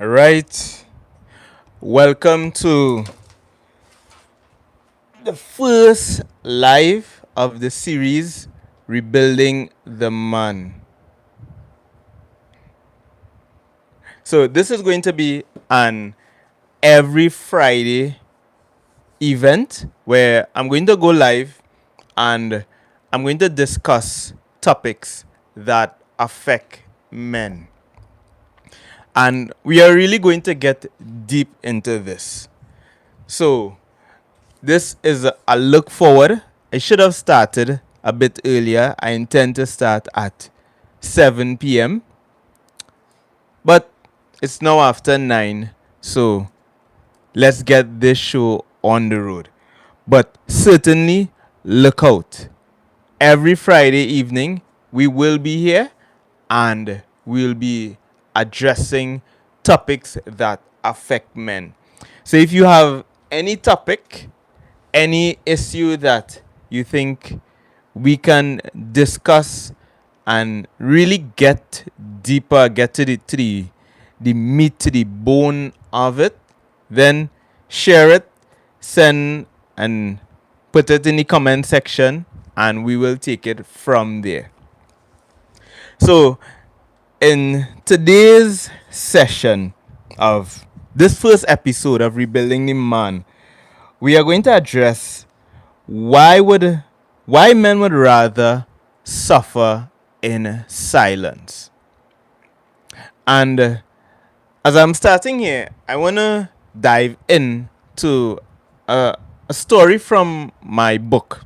All right. Welcome to the first live of the series Rebuilding the Man. So this is going to be an every Friday event where I'm going to go live and I'm going to discuss topics that affect men. And we are really going to get deep into this. So this is a look forward. I should have started a bit earlier. I intend to start at 7 p.m. But it's now after 9. So let's get this show on the road. But certainly look out. Every Friday evening, we will be here and we'll be addressing topics that affect men. So if you have any topic, any issue that you think we can discuss and really get deeper, get to the meat, to the bone of it, then share it, send and put it in the comment section, and we will take it from there. So, in today's session of this first episode of Rebuilding the Man, we are going to address why men would rather suffer in silence. And as I'm starting here, I want to dive in to a story from my book,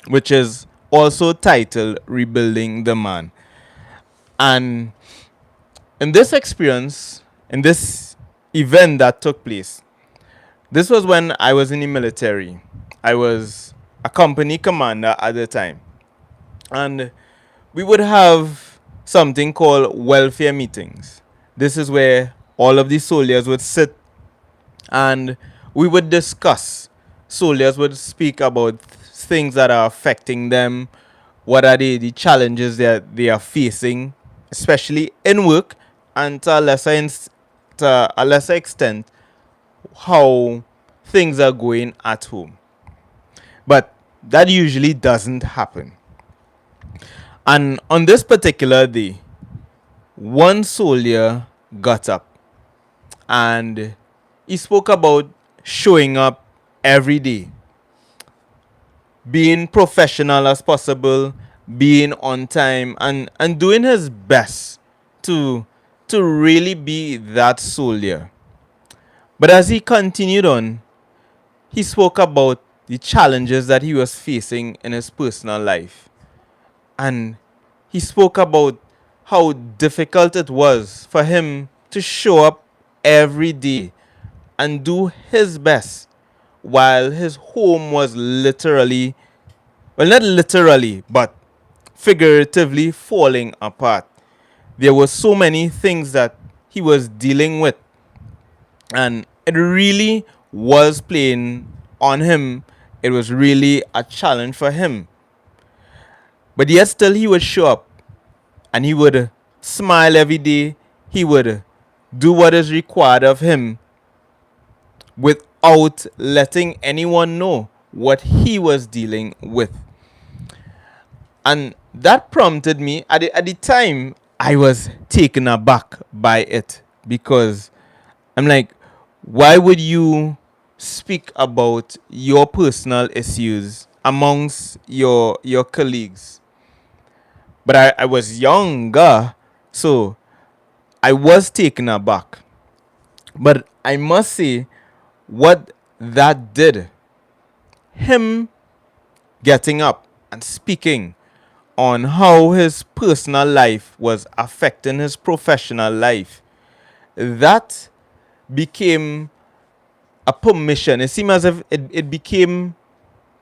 which is also titled Rebuilding the Man. And in this experience, in this event that took place, this was when I was in the military. I was a company commander at the time. And we would have something called welfare meetings. This is where all of the soldiers would sit and we would discuss. Soldiers would speak about things that are affecting them, what are the challenges that they are facing, especially in work, and to a lesser extent, how things are going at home. But that usually doesn't happen. And on this particular day, one soldier got up and he spoke about showing up every day, being professional as possible, being on time, and doing his best to really be that soldier. But as he continued on, he spoke about the challenges that he was facing in his personal life. And he spoke about how difficult it was for him to show up every day and do his best while his home was literally, well, not literally, but figuratively falling apart. There were so many things that he was dealing with, and it really was playing on him. It was really a challenge for him. But yet still he would show up and he would smile every day. He would do what is required of him without letting anyone know what he was dealing with. And that prompted me, at the time, I was taken aback by it because I'm like, why would you speak about your personal issues amongst your colleagues? But I was younger, so I was taken aback. But I must say, what that did, him getting up and speaking on how his personal life was affecting his professional life, that became a permission. It seemed as if it became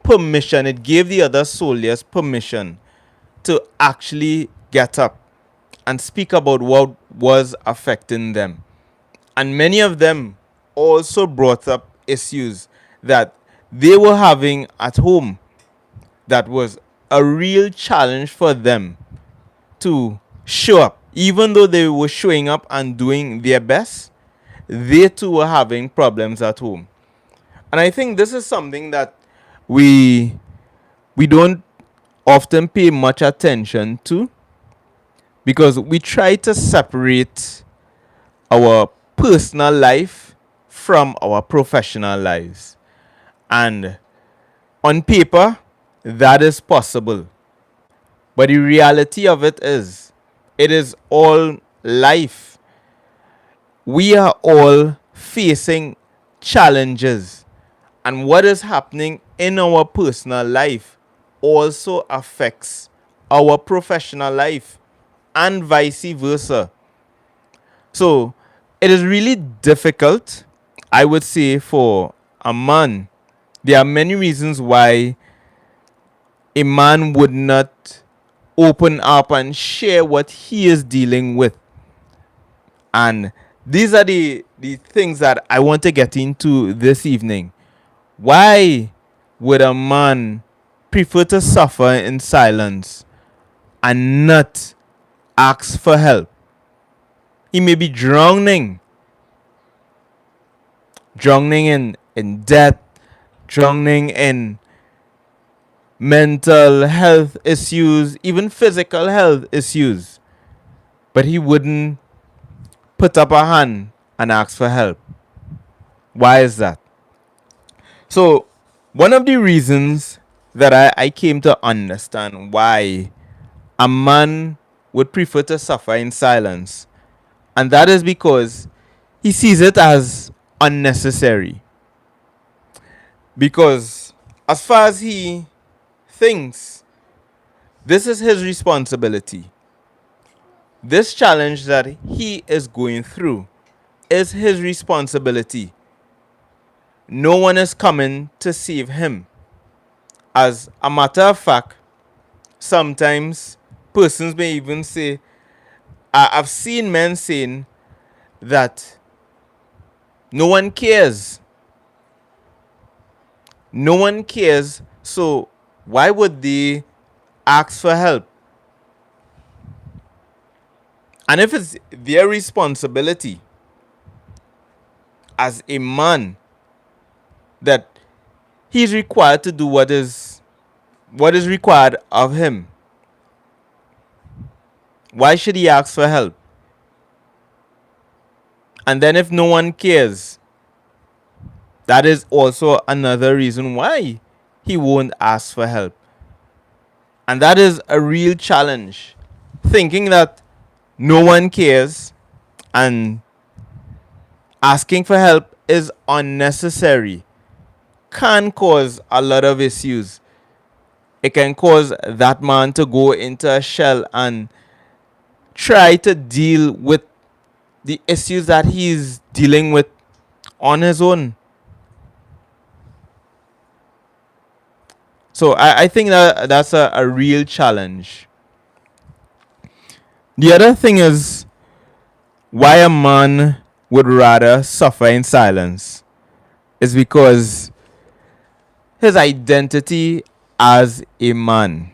permission. It gave the other soldiers permission to actually get up and speak about what was affecting them. And many of them also brought up issues that they were having at home that was a real challenge for them to show up. Even though they were showing up and doing their best, they too were having problems at home. And I think this is something that we we don't often pay much attention to, because we try to separate our personal life from our professional lives. And on paper, that is possible. But the reality of it is all life. We are all facing challenges. And what is happening in our personal life also affects our professional life, and vice versa. So it is really difficult, I would say, for a man. There are many reasons why a man would not open up and share what he is dealing with. And these are the things that I want to get into this evening. Why would a man prefer to suffer in silence and not ask for help? He may be drowning in debt, drowning in mental health issues, even physical health issues. But he wouldn't put up a hand and ask for help. Why is that? So, one of the reasons that I came to understand why a man would prefer to suffer in silence, and that is because he sees it as unnecessary. Because as far as he thinks, this is his responsibility. This challenge that he is going through is his responsibility. No one is coming to save him. As a matter of fact, sometimes persons may even say, I've seen men saying that no one cares. No one cares, so why would they ask for help? And if it's their responsibility as a man that he's required to do what is required of him, why should he ask for help? And then if no one cares, that is also another reason why he won't ask for help. And that is a real challenge. Thinking that no one cares and asking for help is unnecessary can cause a lot of issues. It can cause that man to go into a shell and try to deal with the issues that he's dealing with on his own. So I think that that's a real challenge. The other thing is why a man would rather suffer in silence is because his identity as a man.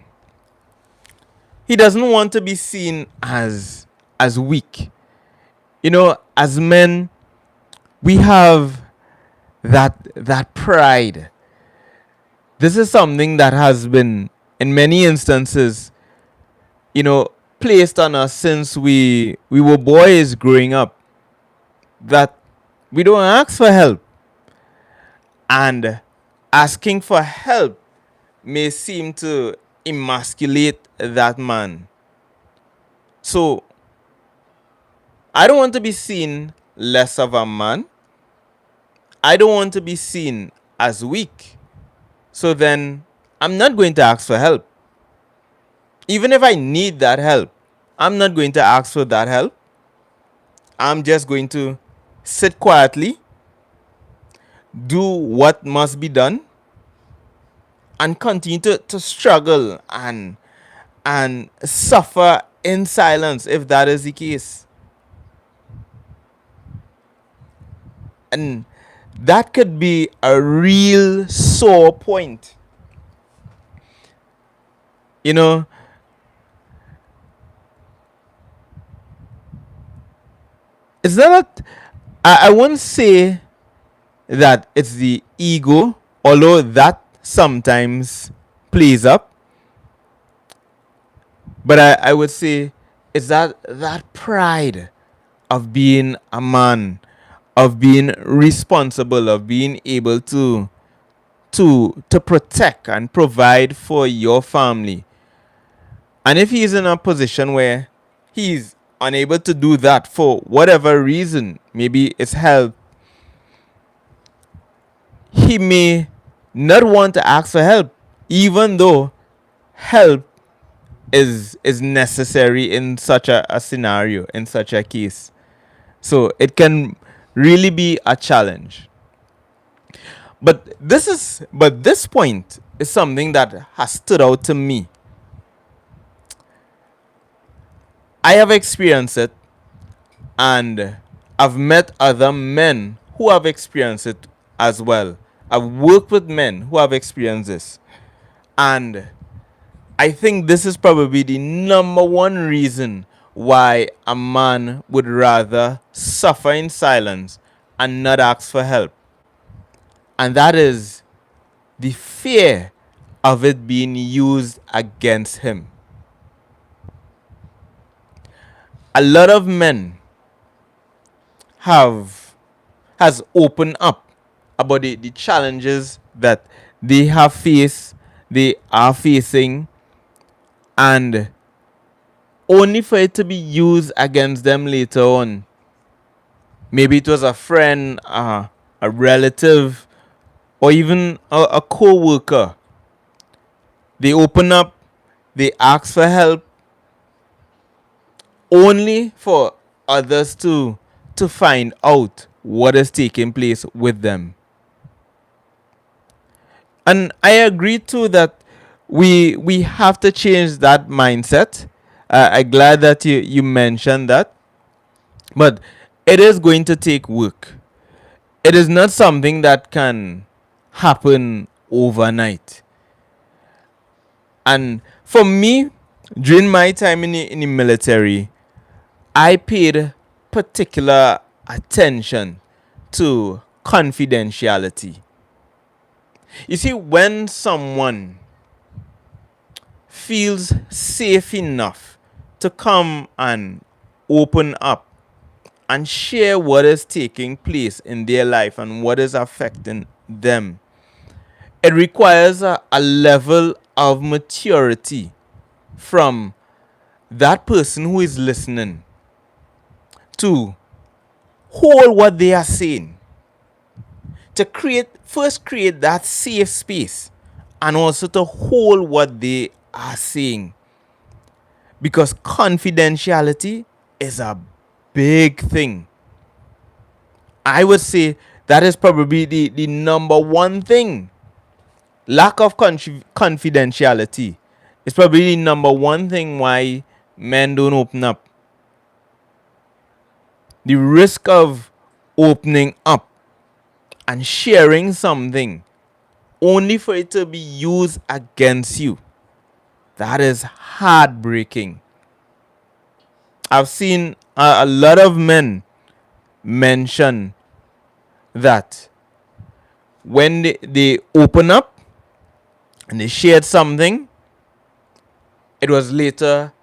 He doesn't want to be seen as weak. You know, as men, we have that pride. This is something that has been, in many instances, you know, placed on us since we were boys growing up, that we don't ask for help. And asking for help may seem to emasculate that man. So I don't want to be seen less of a man. I don't want to be seen as weak. So then I'm not going to ask for help. Even if I need that help, I'm not going to ask for that help. I'm just going to sit quietly, do what must be done, and continue to struggle and suffer in silence if that is the case. And that could be a real sore point. You know, it's not that I wouldn't say that it's the ego, although that sometimes plays up. But I would say it's that pride of being a man, of being responsible, of being able to protect and provide for your family. And if he's in a position where he's unable to do that for whatever reason, maybe it's health, he may not want to ask for help, even though help is necessary in such a scenario, in such a case. So it can really be a challenge. But this point is something that has stood out to me. I have experienced it, and I've met other men who have experienced it as well. I've worked with men who have experienced this. And I think this is probably the number one reason why a man would rather suffer in silence and not ask for help. And that is the fear of it being used against him. A lot of men has opened up about the challenges that they are facing, and only for it to be used against them later on. Maybe it was a friend, a relative, or even a co-worker. They open up, they ask for help, only for others to find out what is taking place with them. And I agree too that we have to change that mindset. I'm glad that you mentioned that. But it is going to take work. It is not something that can happen overnight. And for me, during my time in the military, I paid particular attention to confidentiality. You see, when someone feels safe enough to come and open up and share what is taking place in their life and what is affecting them, it requires a level of maturity from that person who is listening to hold what they are saying, to create that safe space, and also to hold what they are saying, because confidentiality is a big thing. I would say that is probably the number one thing. Lack of confidentiality is probably the number one thing why men don't open up. The risk of opening up and sharing something only for it to be used against you, that is heartbreaking. I've seen a lot of men mention that when they open up and they shared something, it was later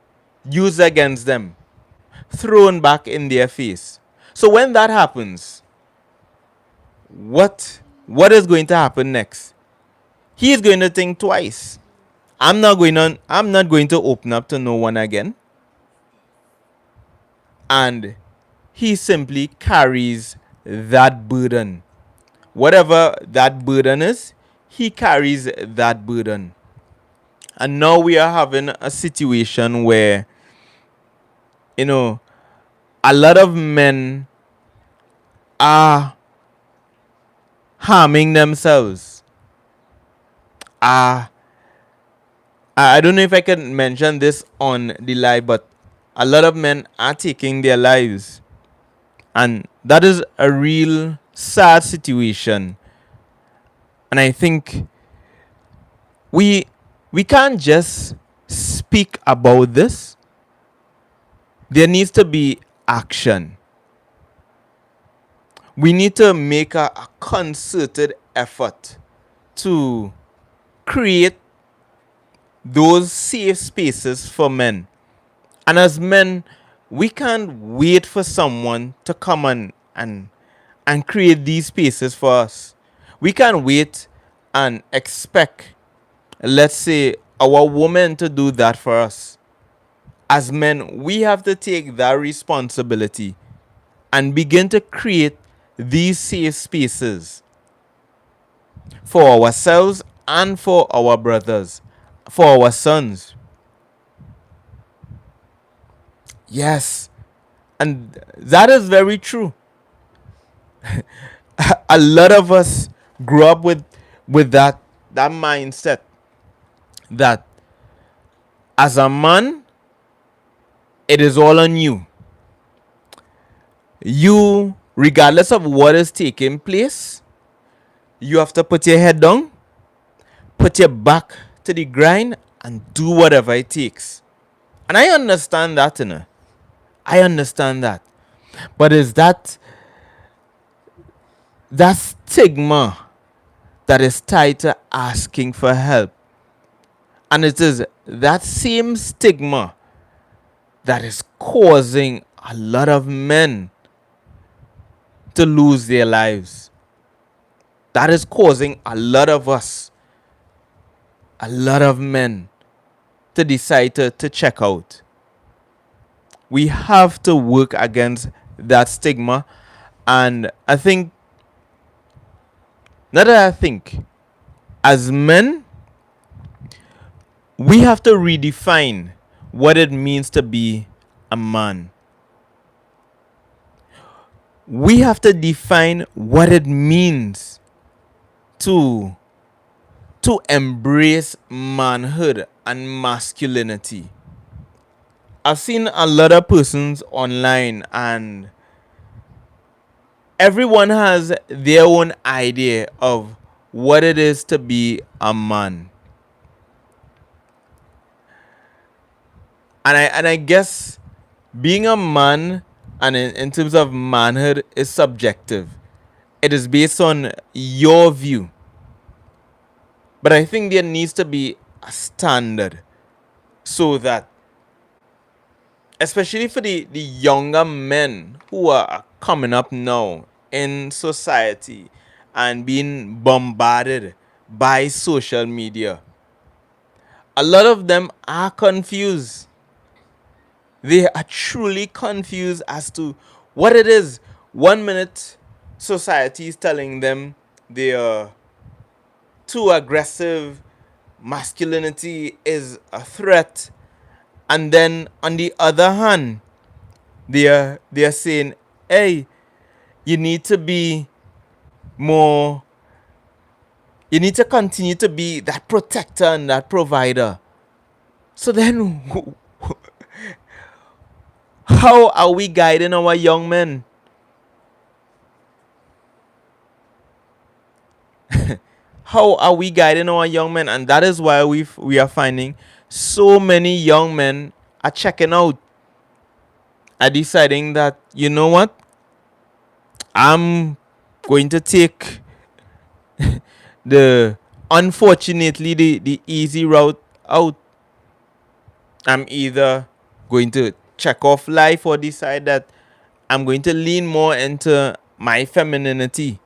used against them, thrown back in their face. So when that happens, what is going to happen next? He is going to think twice. I'm not going to open up to no one again. And he simply carries that burden. Whatever that burden is, he carries that burden. And now we are having a situation where, a lot of men are harming themselves. I don't know if I can mention this on the live, but a lot of men are taking their lives. And that is a real sad situation. And I think we can't just speak about this. There needs to be action. We need to make a concerted effort to create those safe spaces for men. And as men, we can't wait for someone to come and create these spaces for us. We can't wait and expect, let's say, our woman to do that for us. As men, we have to take that responsibility and begin to create these safe spaces for ourselves and for our brothers, for our sons. Yes, and that is very true. A lot of us grew up with that mindset that as a man, it is all on you. You, regardless of what is taking place, you have to put your head down, put your back to the grind, and do whatever it takes. And I understand that, you know. I understand that. But is that stigma that is tied to asking for help? And it is that same stigma that is causing a lot of men to lose their lives. That is causing a lot of us, a lot of men, to decide to check out. We have to work against that stigma. And I think, not that I think, as men, we have to redefine what it means to be a man. We have to define what it means to embrace manhood and masculinity. I've seen a lot of persons online, and everyone has their own idea of what it is to be a man. And I guess being a man, and in terms of manhood, is subjective. It is based on your view. But I think there needs to be a standard so that, especially for the younger men who are coming up now in society and being bombarded by social media, a lot of them are confused. They are truly confused as to what it is. 1 minute, society is telling them they are too aggressive, masculinity is a threat, and then on the other hand, they are saying, hey, you need to be more, you need to continue to be that protector and that provider. So then, how are we guiding our young men? How are we guiding our young men? And that is why we are finding so many young men are checking out, are deciding that, you know what, I'm going to take the unfortunately the easy route out. I'm either going to check off life or decide that I'm going to lean more into my femininity.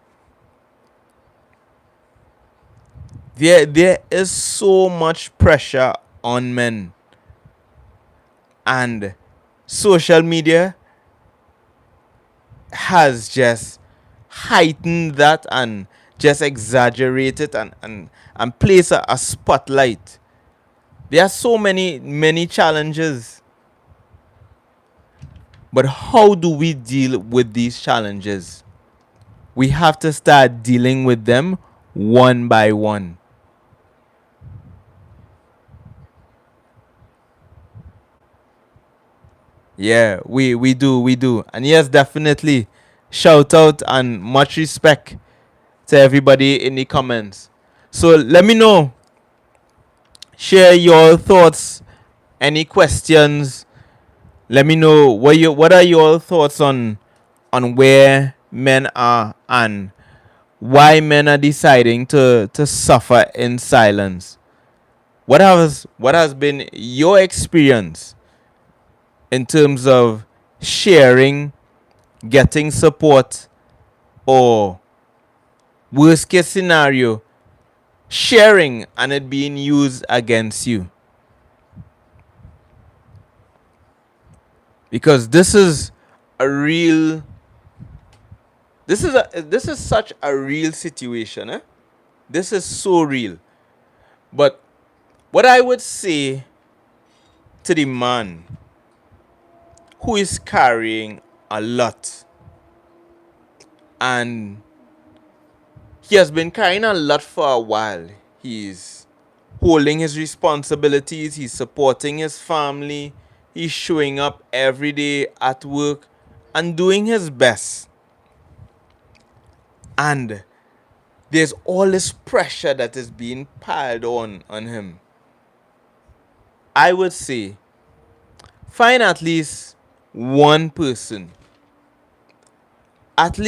There is so much pressure on men, and social media has just heightened that and just exaggerated and place a spotlight. There are so many challenges, but how do we deal with these challenges? We have to start dealing with them one by one. Yeah, we do. And yes, definitely. Shout out and much respect to everybody in the comments. So let me know. Share your thoughts, any questions. Let me know what are your thoughts on where men are and why men are deciding to suffer in silence. What has been your experience in terms of sharing, getting support, or worst case scenario, sharing and it being used against you? Because a real this is such a real situation, eh? This is so real. But what I would say to the man who is carrying a lot, and he has been carrying a lot for a while. He's holding his responsibilities, he's supporting his family, he's showing up every day at work and doing his best. And there's all this pressure that is being piled on him. I would say find at least one person that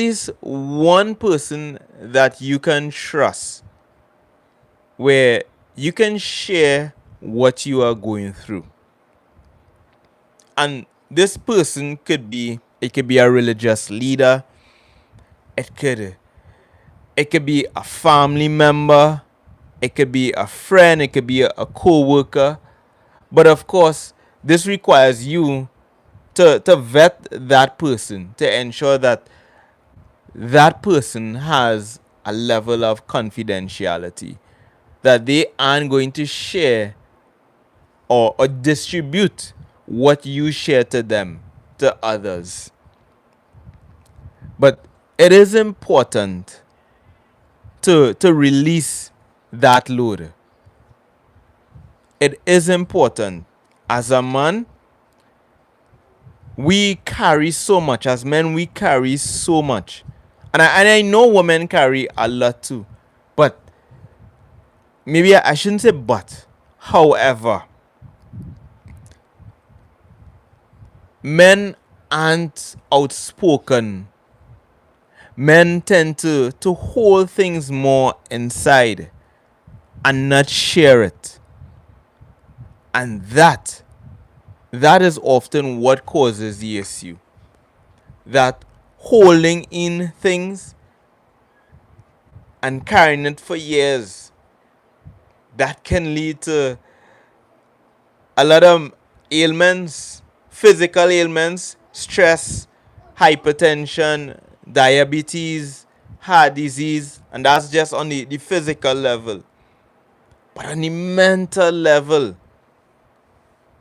you can trust, where you can share what you are going through. And this person it could be a religious leader, it could be a family member, it could be a friend, it could be a co-worker. But of course, this requires you to vet that person, to ensure that that person has a level of confidentiality, that they aren't going to share or distribute what you share to them to others. But it is important to release that load. It is important. As a man, we carry so much. As men, we carry so much. And I know women carry a lot too. But maybe I shouldn't say but. However, men aren't outspoken. Men tend to hold things more inside and not share it. And that is often what causes the issue. That holding in things and carrying it for years, that can lead to a lot of ailments, physical ailments, stress, hypertension, diabetes, heart disease, and that's just on the physical level. But on the mental level,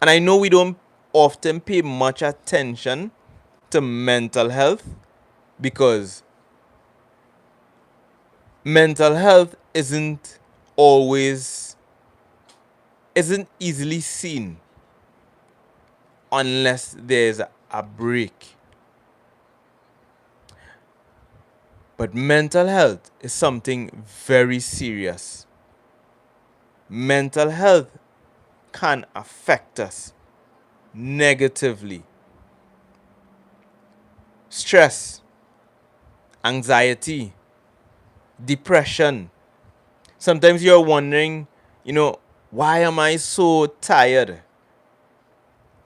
and I know we don't often pay much attention to mental health because mental health isn't easily seen unless there's a break. But mental health is something very serious. Mental health can affect us negatively. Stress, anxiety, depression. Sometimes you're wondering, why am I so tired?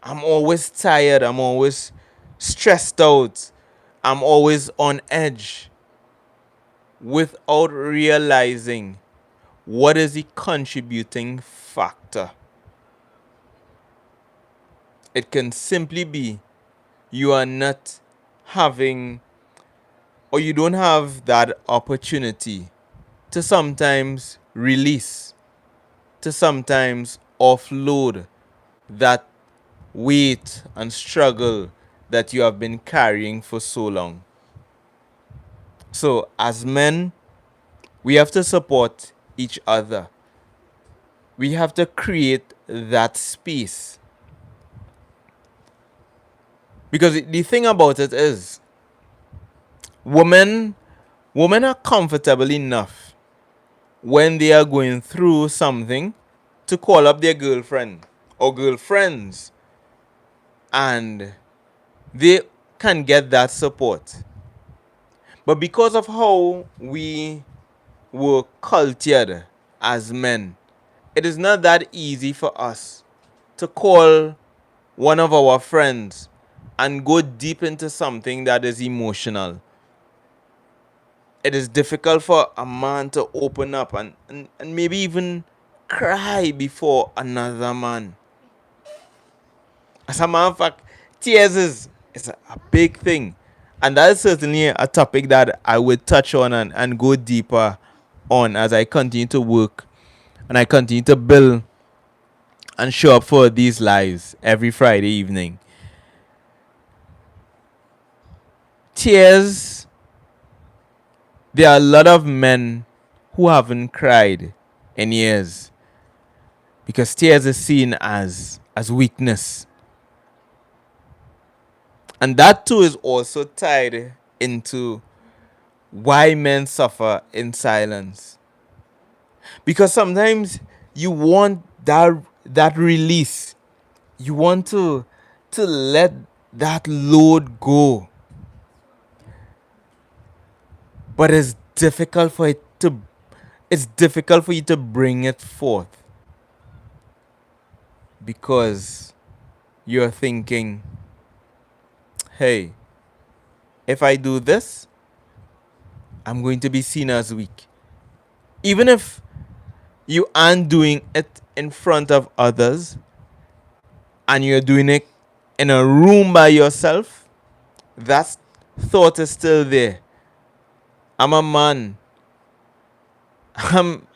I'm always tired. I'm always stressed out. I'm always on edge, without realizing what is the contributing factor. It can simply be you are not having, or you don't have that opportunity to sometimes release, to sometimes offload that weight and struggle that you have been carrying for so long. So, as men, we have to support each other. We have to create that space. Because the thing about it is, women are comfortable enough when they are going through something to call up their girlfriend or girlfriends, and they can get that support. But because of how we were cultured as men, it is not that easy for us to call one of our friends and go deep into something that is emotional. It is difficult for a man to open up and maybe even cry before another man. As a matter of fact, tears is a big thing. And that is certainly a topic that I would touch on and go deeper on as I continue to work and I continue to build and show up for these lives every Friday evening. Tears, there are a lot of men who haven't cried in years because tears is seen as weakness. And that too is also tied into why men suffer in silence. Because sometimes you want that release. You want to let that load go. But it's difficult for you to bring it forth because you're thinking, hey, if I do this, I'm going to be seen as weak. Even if you aren't doing it in front of others and you're doing it in a room by yourself, that thought is still there. I'm a man.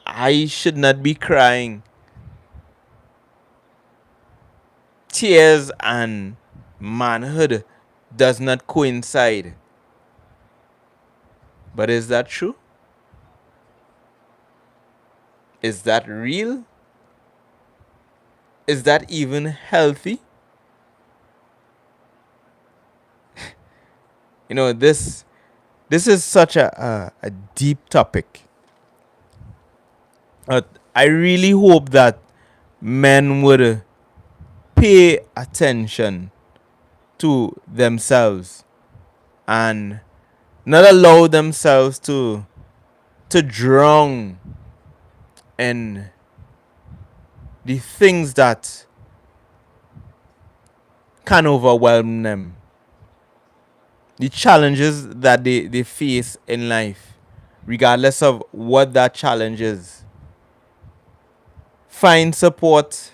I should not be crying. Tears and manhood does not coincide. But is that true? Is that real? Is that even healthy? This is such a deep topic. I really hope that men would pay attention to themselves and not allow themselves to drown in the things that can overwhelm them, the challenges that they face in life, regardless of what that challenge is. Find support,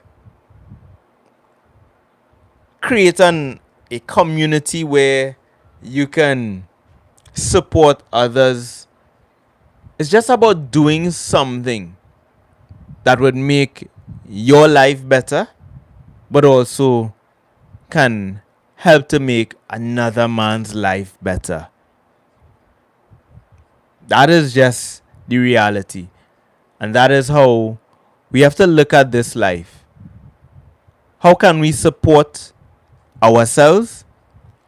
create a community where you can support others. It's just about doing something that would make your life better, but also can help to make another man's life better. That is just the reality. And that is how we have to look at this life. How can we support ourselves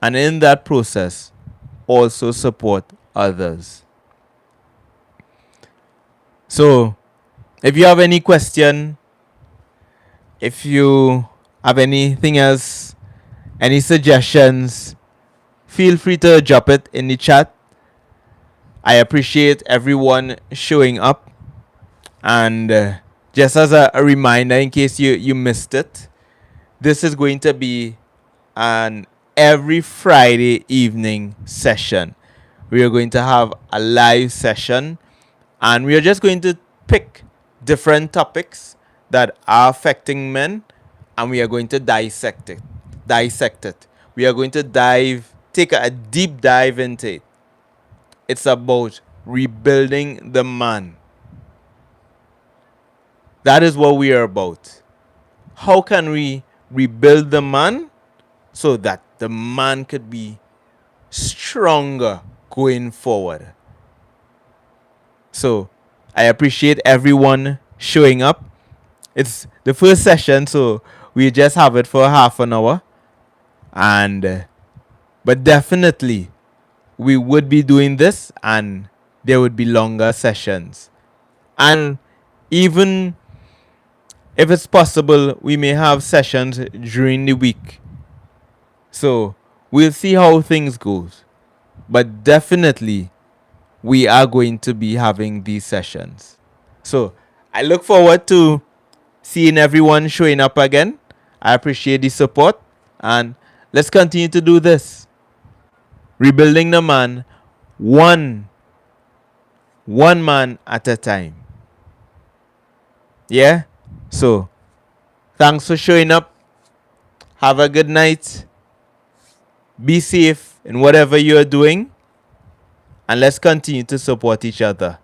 and in that process also support others? So, if you have any question, if you have anything else, any suggestions, feel free to drop it in the chat. I appreciate everyone showing up. And just as a reminder, in case you missed it, this is going to be an every Friday evening session. We are going to have a live session and we are just going to pick different topics that are affecting men and we are going to dissect it. We are going to take a deep dive into it. It's about rebuilding the man. That is what we are about. How can we rebuild the man so that the man could be stronger going forward? So I appreciate everyone showing up. It's the first session, so we just have it for half an hour. But definitely we would be doing this and there would be longer sessions. And even if it's possible, we may have sessions during the week. So we'll see how things goes. But definitely we are going to be having these sessions. So I look forward to seeing everyone showing up again. I appreciate the support, and let's continue to do this. Rebuilding the man, one man at a time. Yeah? So, thanks for showing up. Have a good night. Be safe in whatever you're doing. And let's continue to support each other.